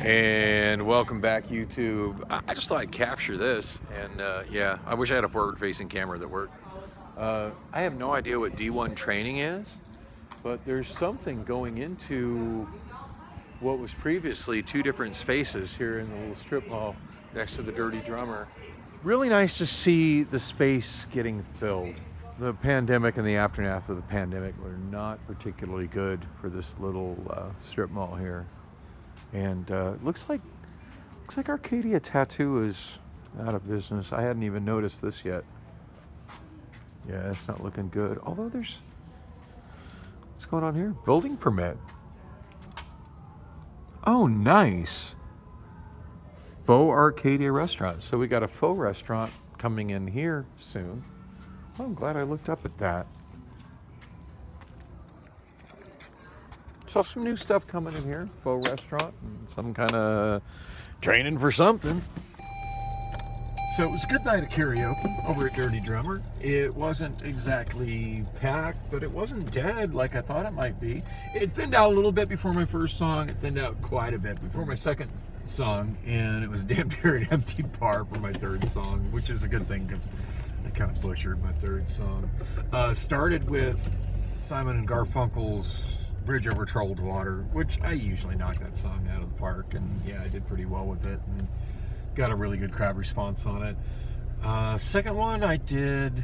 And welcome back, YouTube. I just thought I'd capture this, and yeah, I wish I had a forward-facing camera that worked. I have no idea what D1 training is, but there's something going into what was previously two different spaces here in the little strip mall next to the Dirty Drummer. Really nice to see the space getting filled. The pandemic and the aftermath of the pandemic were not particularly good for this little strip mall here. And looks like Arcadia Tattoo is out of business. I hadn't even noticed this yet. Yeah, it's not looking good. Although what's going on here? Building permit. Oh, nice. Faux Arcadia restaurant. So we got a faux restaurant coming in here soon. Oh, I'm glad I looked up at that. Saw some new stuff coming in here. Faux restaurant and some kind of training for something. So it was a good night of karaoke over at Dirty Drummer. It wasn't exactly packed, but it wasn't dead like I thought it might be. It thinned out a little bit before my first song. It thinned out quite a bit before my second song, and it was damn near an empty bar for my third song, which is a good thing because I kind of butchered my third song. Started with Simon and Garfunkel's Bridge Over Troubled Water, which I usually knock that song out of the park, and yeah, I did pretty well with it and got a really good crowd response on it. Second one, I did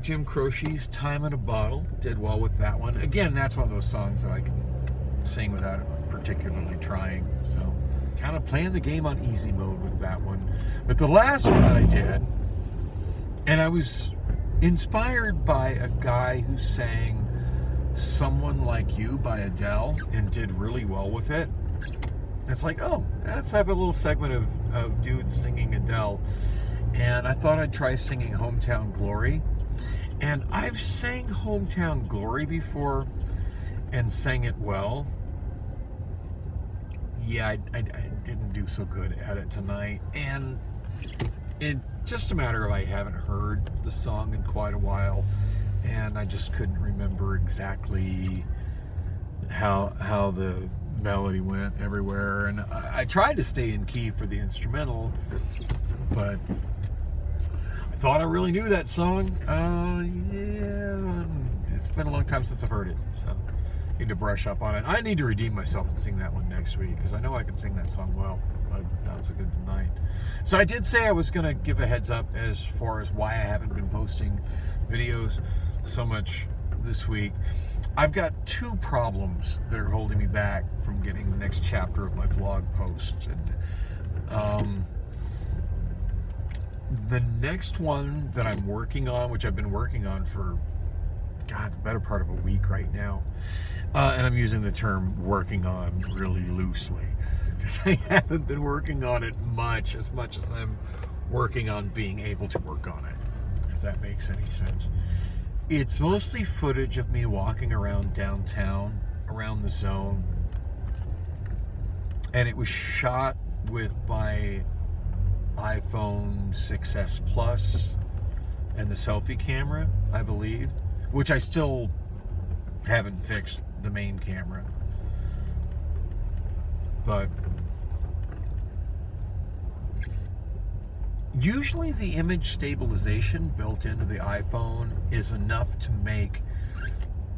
Jim Croce's Time in a Bottle. Did well with that one. Again, that's one of those songs that I can sing without particularly trying, so kind of playing the game on easy mode with that one. But the last one that I did, and I was inspired by a guy who sang Someone Like You by Adele and did really well with it. It's like, oh, let's have a little segment of dudes singing Adele. And I thought I'd try singing Hometown Glory. And I've sang Hometown Glory before and sang it well. Yeah, I didn't do so good at it tonight. And it's just a matter of I haven't heard the song in quite a while. And I just couldn't remember exactly how the melody went everywhere, and I tried to stay in key for the instrumental, but I thought I really knew that song. Yeah, it's been a long time since I've heard it, so I need to brush up on it. I need to redeem myself and sing that one next week, because I know I can sing that song well, but that was a good night. So I did say I was going to give a heads up as far as why I haven't been posting videos so much this week. I've got two problems that are holding me back from getting the next chapter of my vlog posted. The next one that I'm working on, which I've been working on for, God, the better part of a week right now, and I'm using the term working on really loosely, because I haven't been working on it as much as I'm working on being able to work on it, if that makes any sense. It's mostly footage of me walking around downtown, around the zone. And it was shot with my iPhone 6S Plus and the selfie camera, I believe, which I still haven't fixed the main camera. But usually the image stabilization built into the iPhone is enough to make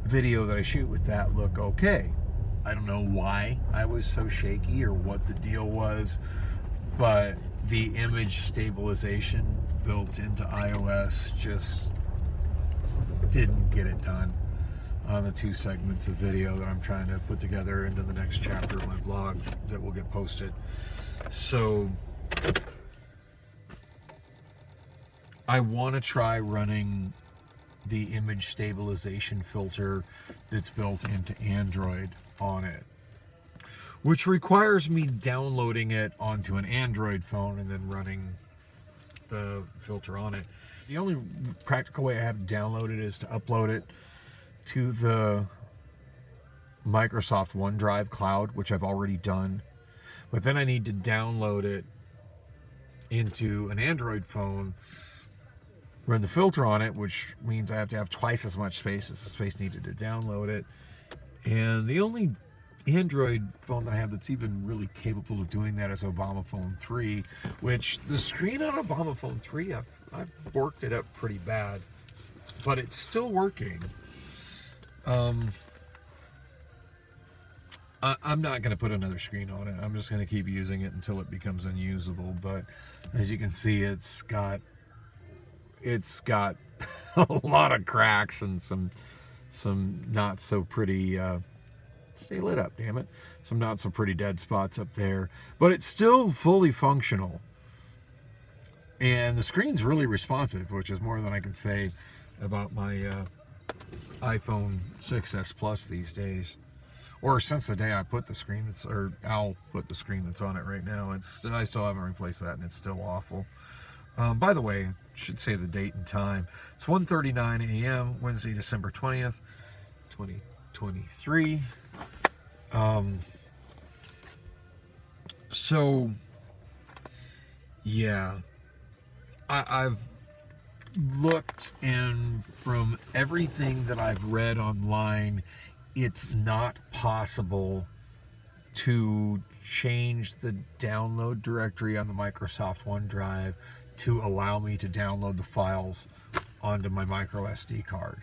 video that I shoot with that look okay. I don't know why I was so shaky or what the deal was, but the image stabilization built into iOS just didn't get it done on the two segments of video that I'm trying to put together into the next chapter of my vlog that will get posted. So I want to try running the image stabilization filter that's built into Android on it, which requires me downloading it onto an Android phone and then running the filter on it. The only practical way I have to download it is to upload it to the Microsoft OneDrive cloud, which I've already done. But then I need to download it into an Android phone, run the filter on it, which means I have to have twice as much space as the space needed to download it. And the only Android phone that I have that's even really capable of doing that is Obama Phone 3, which the screen on Obama Phone 3, I've borked it up pretty bad, but it's still working. I'm not going to put another screen on it. I'm just going to keep using it until it becomes unusable. But as you can see, it's got a lot of cracks and some not so pretty. Stay lit up, damn it! Some not so pretty dead spots up there, but it's still fully functional. And the screen's really responsive, which is more than I can say about my iPhone 6s Plus these days. Or since the day I put the screen Al put the screen that's on it right now. I still haven't replaced that, and it's still awful. By the way, I should say the date and time. It's 1:39 a.m. Wednesday, December 20th, 2023. So yeah, I've looked, and from everything that I've read online, it's not possible to change the download directory on the Microsoft OneDrive to allow me to download the files onto my micro SD card.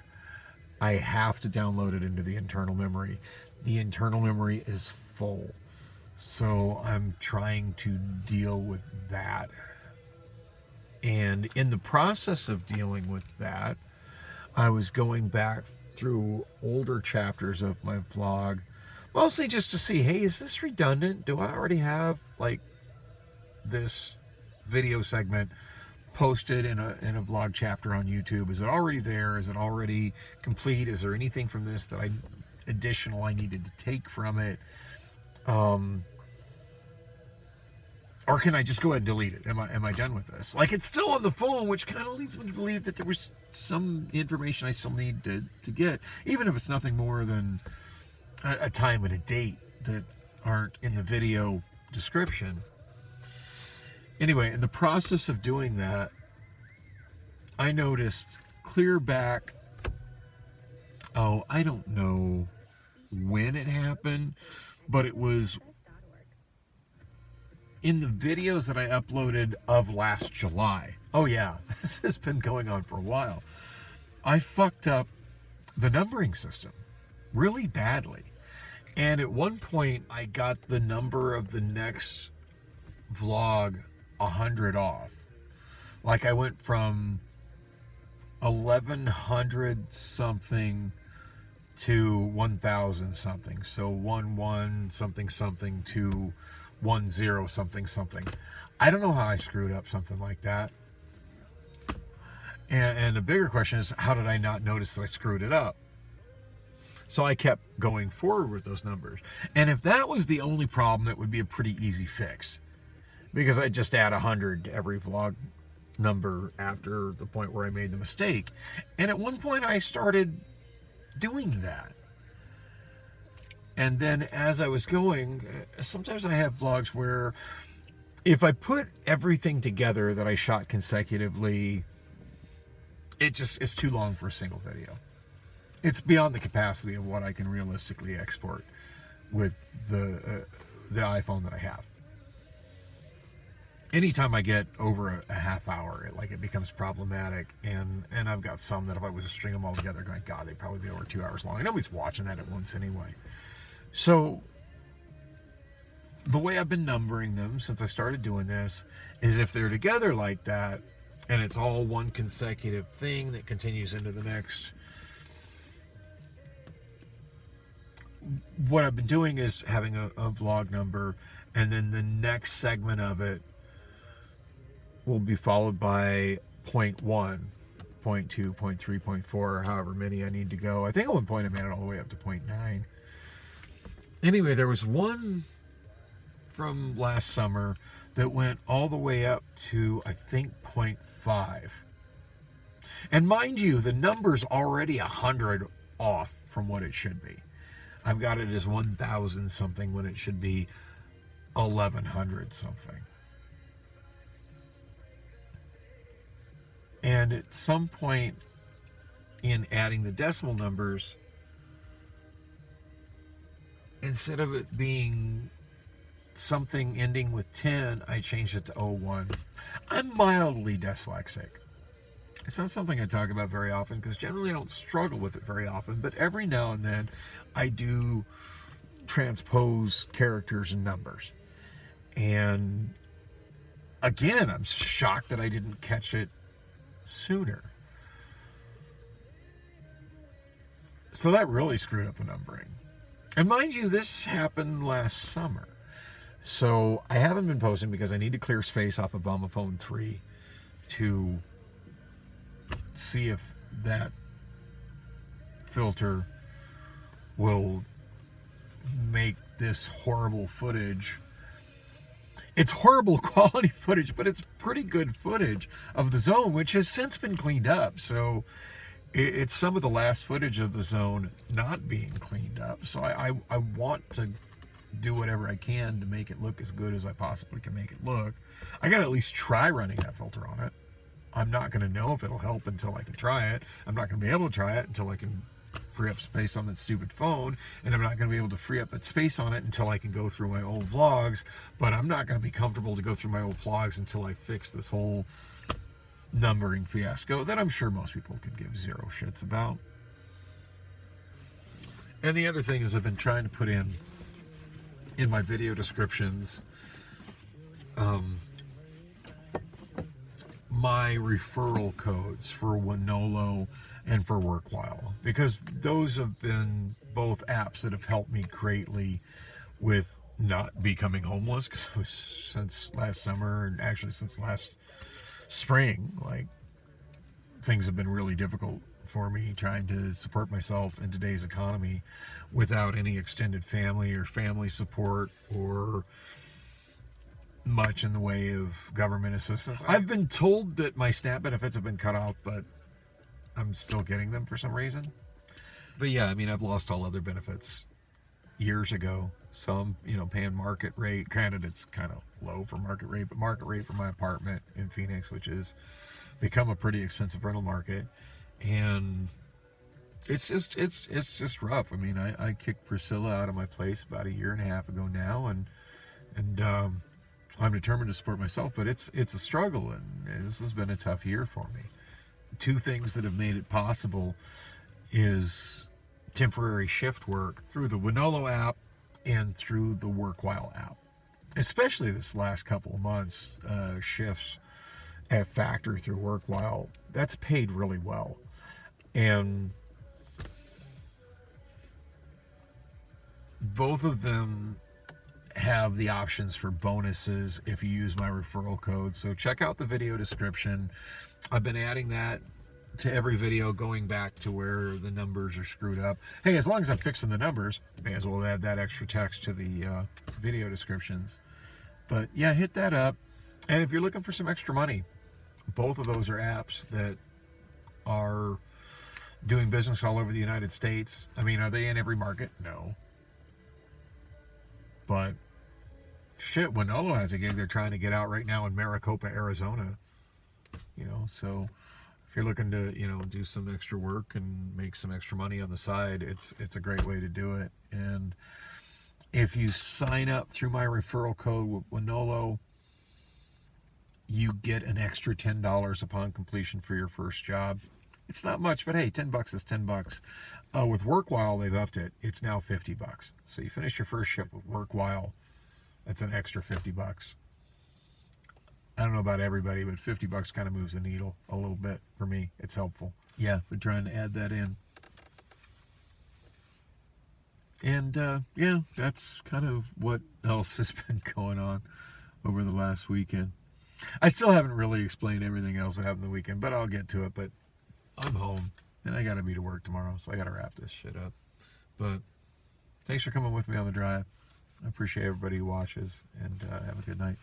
I have to download it into the internal memory. The internal memory is full, so I'm trying to deal with that. And in the process of dealing with that, I was going back through older chapters of my vlog, mostly just to see, hey, is this redundant? Do I already have like this video segment posted in a vlog chapter on YouTube? Is it already there? Is it already complete? Is there anything from this that I needed to take from it? Or can I just go ahead and delete it? Am I done with this? Like, it's still on the phone, which kind of leads me to believe that there was some information I still need to get, even if it's nothing more than a time and a date that aren't in the video description. Anyway, in the process of doing that, I noticed clear back, I don't know when it happened, but it was in the videos that I uploaded of last July. Oh yeah, this has been going on for a while. I fucked up the numbering system really badly. And at one point, I got the number of the next vlog 100 off. Like, I went from 1100 something to 1000 something. So 11 something something to 10 something something. I don't know how I screwed up something like that. And the bigger question is, how did I not notice that I screwed it up? So I kept going forward with those numbers. And if that was the only problem, it would be a pretty easy fix, because I just add 100 to every vlog number after the point where I made the mistake. And at one point I started doing that. And then as I was going, sometimes I have vlogs where if I put everything together that I shot consecutively, it's too long for a single video. It's beyond the capacity of what I can realistically export with the iPhone that I have. Anytime I get over a half hour, it becomes problematic. And I've got some that if I was to string them all together, going, God, they'd probably be over 2 hours long. And nobody's watching that at once anyway. So the way I've been numbering them since I started doing this is, if they're together like that and it's all one consecutive thing that continues into the next, what I've been doing is having a vlog number, and then the next segment of it will be followed by point 1, point 2, point 3, point 4, or however many I need to go. I think at one point I made it all the way up to point 9. Anyway, there was one from last summer that went all the way up to, I think, point 5. And mind you, the number's already 100 off from what it should be. I've got it as 1000 something when it should be 1100 something. And at some point in adding the decimal numbers, instead of it being something ending with 10, I changed it to 01. I'm mildly dyslexic. It's not something I talk about very often because generally I don't struggle with it very often, but every now and then I do transpose characters and numbers. And again, I'm shocked that I didn't catch it sooner. So that really screwed up the numbering. And mind you, this happened last summer. So I haven't been posting because I need to clear space off of Obama Phone 3 to see if that filter will make this horrible footage. It's horrible quality footage, but it's pretty good footage of the zone, which has since been cleaned up. So it's some of the last footage of the zone not being cleaned up. So I want to do whatever I can to make it look as good as I possibly can make it look. I gotta at least try running that filter on it. I'm not gonna know if it'll help until I can try it. I'm not gonna be able to try it until I can free up space on that stupid phone, and I'm not going to be able to free up that space on it until I can go through my old vlogs. But I'm not going to be comfortable to go through my old vlogs until I fix this whole numbering fiasco that I'm sure most people could give zero shits about. And the other thing is I've been trying to put in my video descriptions my referral codes for Winolo and for WorkWhile, because those have been both apps that have helped me greatly with not becoming homeless, because it was since last summer, and actually since last spring, like, things have been really difficult for me trying to support myself in today's economy without any extended family or family support or much in the way of government assistance. I've been told that my SNAP benefits have been cut off, but I'm still getting them for some reason. But yeah, I mean, I've lost all other benefits years ago. So I'm, paying market rate. Granted, it's kind of low for market rate, but market rate for my apartment in Phoenix, which has become a pretty expensive rental market. And it's just rough. I mean, I kicked Priscilla out of my place about 1.5 years ago now, and I'm determined to support myself, but it's a struggle, and this has been a tough year for me. Two things that have made it possible is temporary shift work through the Winolo app and through the WorkWhile app. Especially this last couple of months, shifts at factory through WorkWhile, that's paid really well. And both of them have the options for bonuses if you use my referral code. So check out the video description. I've been adding that to every video, going back to where the numbers are screwed up. Hey, as long as I'm fixing the numbers, may as well add that extra text to the video descriptions. But yeah, hit that up. And if you're looking for some extra money, both of those are apps that are doing business all over the United States. I mean, are they in every market? No. But shit, Winolo has a gig they're trying to get out right now in Maricopa, Arizona. So if you're looking to, do some extra work and make some extra money on the side, it's a great way to do it. And if you sign up through my referral code with Winolo, you get an extra $10 upon completion for your first job. It's not much, but hey, $10 is $10. With WorkWhile, they've upped it. It's now $50. So you finish your first shift with WorkWhile, that's an extra $50. I don't know about everybody, but $50 kind of moves the needle a little bit for me. It's helpful. Yeah, been trying to add that in. And yeah, that's kind of what else has been going on over the last weekend. I still haven't really explained everything else that happened the weekend, but I'll get to it. But I'm home, and I got to be to work tomorrow, so I got to wrap this shit up. But thanks for coming with me on the drive. I appreciate everybody who watches, and have a good night.